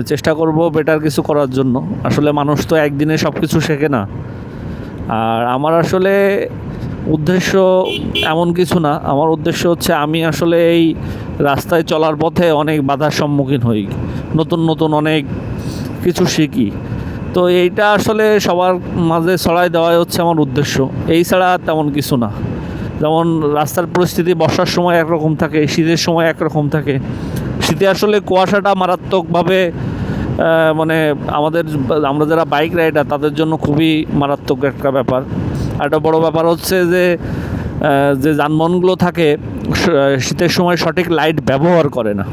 চেষ্টা করব বেটার কিছু করার জন্য। আসলে মানুষ তো একদিনে সব কিছু শেখে না। আর আমার আসলে উদ্দেশ্য এমন কিছু না, আমার উদ্দেশ্য হচ্ছে আমি আসলে এই রাস্তায় চলার পথে অনেক বাধার সম্মুখীন হই, নতুন নতুন অনেক কিছু শিখি। তো এইটা আসলে সবার মাঝে ছড়াই দেওয়াই হচ্ছে আমার উদ্দেশ্য, এই ছাড়া তেমন কিছু না। যেমন রাস্তার পরিস্থিতি বর্ষার সময় একরকম থাকে, শীতের সময় একরকম থাকে। শীতে আসলে কুয়াশাটা মারাত্মকভাবে মানে আমরা যারা বাইক রাইডার তাদের জন্য খুবই মারাত্মক একটা ব্যাপার। একটা বড় ব্যাপার হচ্ছে যে যে যানবাহনগুলো থাকে শীতের সময় সঠিক লাইট ব্যবহার করে না।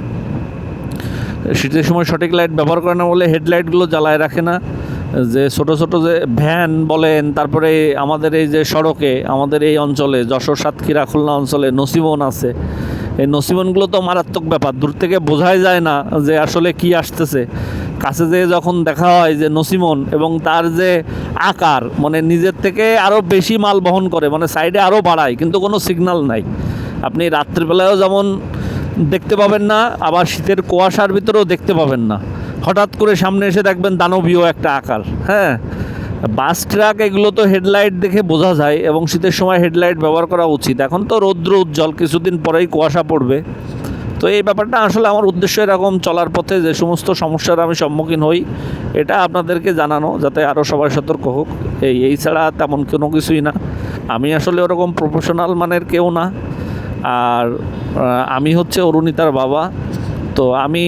শীতের সময় সঠিক লাইট ব্যবহার করে না বলে হেডলাইটগুলো জ্বালায় রাখে না। যে ছোটো ছোটো যে ভ্যান বলেন, তারপরে আমাদের এই যে সড়কে আমাদের এই অঞ্চলে যশোর, সাতক্ষীরা, খুলনা অঞ্চলে নসিবন আছে। এই নসিবনগুলো তো মারাত্মক ব্যাপার, দূর থেকে বোঝাই যায় না যে আসলে কি আসতেছে। কাছে যেয়ে যখন দেখা হয় যে নসিমন এবং তার যে আকার, মানে নিজের থেকে আরও বেশি মাল বহন করে, মানে সাইডে আরও বাড়ায়, কিন্তু কোনো সিগন্যাল নাই। আপনি রাত্রিবেলায়ও যেমন দেখতে পাবেন না, আবার শীতের কুয়াশার ভিতরেও দেখতে পাবেন না। হঠাৎ করে সামনে এসে দেখবেন দানবীয় একটা আকার। হ্যাঁ, বাস, ট্রাক এগুলো তো হেডলাইট দেখে বোঝা যায়, এবং শীতের সময় হেডলাইট ব্যবহার করা উচিত। এখন তো রৌদ্র উজ্জ্বল, কিছুদিন পরেই কুয়াশা পড়বে। তো এই ব্যাপারটা আসলে আমার উদ্দেশ্য এরকম, চলার পথে যে সমস্ত সমস্যার আমি সম্মুখীন হই এটা আপনাদেরকে জানানো, যাতে আরও সবাই সতর্ক হোক। এই ছাড়া তেমন কোনো কিছুই না। আমি আসলে ওরকম প্রফেশনাল মানের কেউ না। আর আমি হচ্ছে অরুণিতার বাবা। তো আমি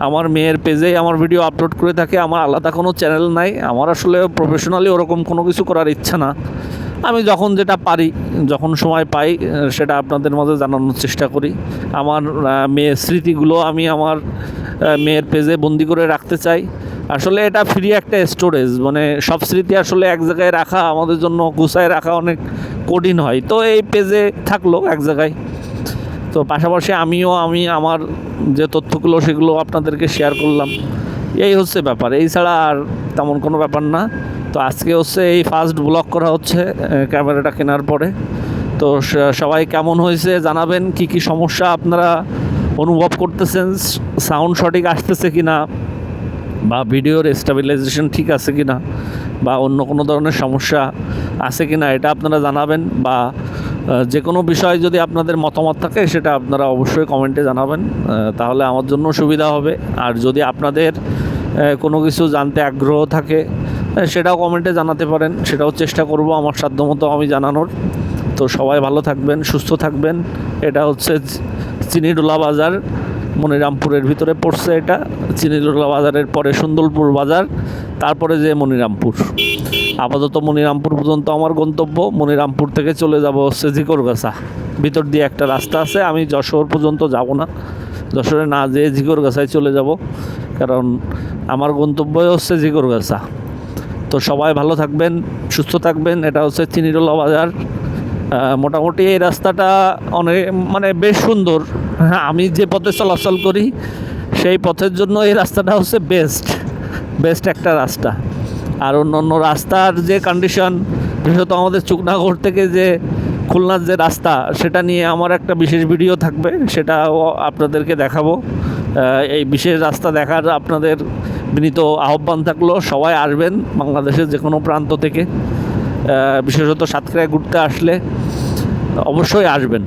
আমার মেয়ের পেজেই আমার ভিডিও আপলোড করে থাকি, আমার আলাদা কোনো চ্যানেল নাই। আমার আসলে প্রফেশনালি ওরকম কোনো কিছু করার ইচ্ছা না। আমি যখন যেটা পারি, যখন সময় পাই, সেটা আপনাদের মাঝে জানানোর চেষ্টা করি। আমার মেয়ের স্মৃতিগুলো আমি আমার মেয়ের পেজে বন্দি করে রাখতে চাই। আসলে এটা ফ্রি একটা স্টোরেজ, মানে সব স্মৃতি আসলে এক জায়গায় রাখা আমাদের জন্য গুছায় রাখা অনেক কঠিন হয়। তো এই পেজে থাকলো এক জায়গায়। তো পাশাপাশি আমি আমার যে তথ্যগুলো সেগুলো আপনাদেরকে শেয়ার করলাম। এই হচ্ছে ব্যাপার, এই ছাড়া আর তেমন কোনো ব্যাপার না। তো আজকে হচ্ছে এই ফার্স্ট ব্লগ করা হচ্ছে ক্যামেরাটা কেনার পরে। তো সবাই কেমন হয়েছে জানাবেন, কি সমস্যা আপনারা অনুভব করতেছেন, সাউন্ড সঠিক আসতেছে কি না, বা ভিডিওর স্টেবিলাইজেশন ঠিক আছে কি না, বা অন্য কোনো ধরনের সমস্যা আছে কি না, এটা আপনারা জানাবেন। বা যে কোনো বিষয়ে যদি আপনাদের মতামত থাকে সেটা আপনারা অবশ্যই কমেন্টে জানাবেন, তাহলে আমার জন্য সুবিধা হবে। আর যদি আপনাদের কোনো কিছু জানতে আগ্রহ থাকে সেটাও কমেন্টে জানাতে পারেন, সেটাও চেষ্টা করব আমার সাধ্যমতো আমি জানানোর। তো সবাই ভালো থাকবেন, সুস্থ থাকবেন। এটা হচ্ছে চিনিডোলা বাজার, মনিরামপুরের ভিতরে পড়ছে এটা। চিনিডোলা বাজারের পরে সুন্দরপুর বাজার, তারপরে যে মনিরামপুর। আপাতত মনিরামপুর পর্যন্ত আমার গন্তব্য। মনিরামপুর থেকে চলে যাব হচ্ছে ঝিকরগাছা, ভিতর দিয়ে একটা রাস্তা আছে। আমি যশোর পর্যন্ত যাব না, যশোরে না যেয়ে ঝিকরগাছায় চলে যাব, কারণ আমার গন্তব্যই হচ্ছে ঝিকরগাছা। তো সবাই ভালো থাকবেন, সুস্থ থাকবেন। এটা হচ্ছে চিনিডোলা বাজার। মোটামুটি এই রাস্তাটা অনেক মানে বেশ সুন্দর। হ্যাঁ, আমি যে পথে চলাচল করি সেই পথের জন্য এই রাস্তাটা হচ্ছে বেস্ট একটা রাস্তা। আর অন্য রাস্তার যে কন্ডিশন, বিশেষত আমাদের চুকনাগর থেকে যে খুলনার যে রাস্তা, সেটা নিয়ে আমার একটা বিশেষ ভিডিও থাকবে, সেটাও আপনাদেরকে দেখাবো। এই বিশেষ রাস্তা দেখার আপনাদের বিনীত আহ্বান থাকলো। সবাই আসবেন বাংলাদেশের যে কোনো প্রান্ত থেকে, বিশেষত সাতক্ষীরায় ঘুরতে আসলে অবশ্যই আসবেন।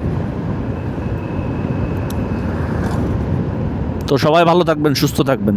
তো সবাই ভালো থাকবেন, সুস্থ থাকবেন।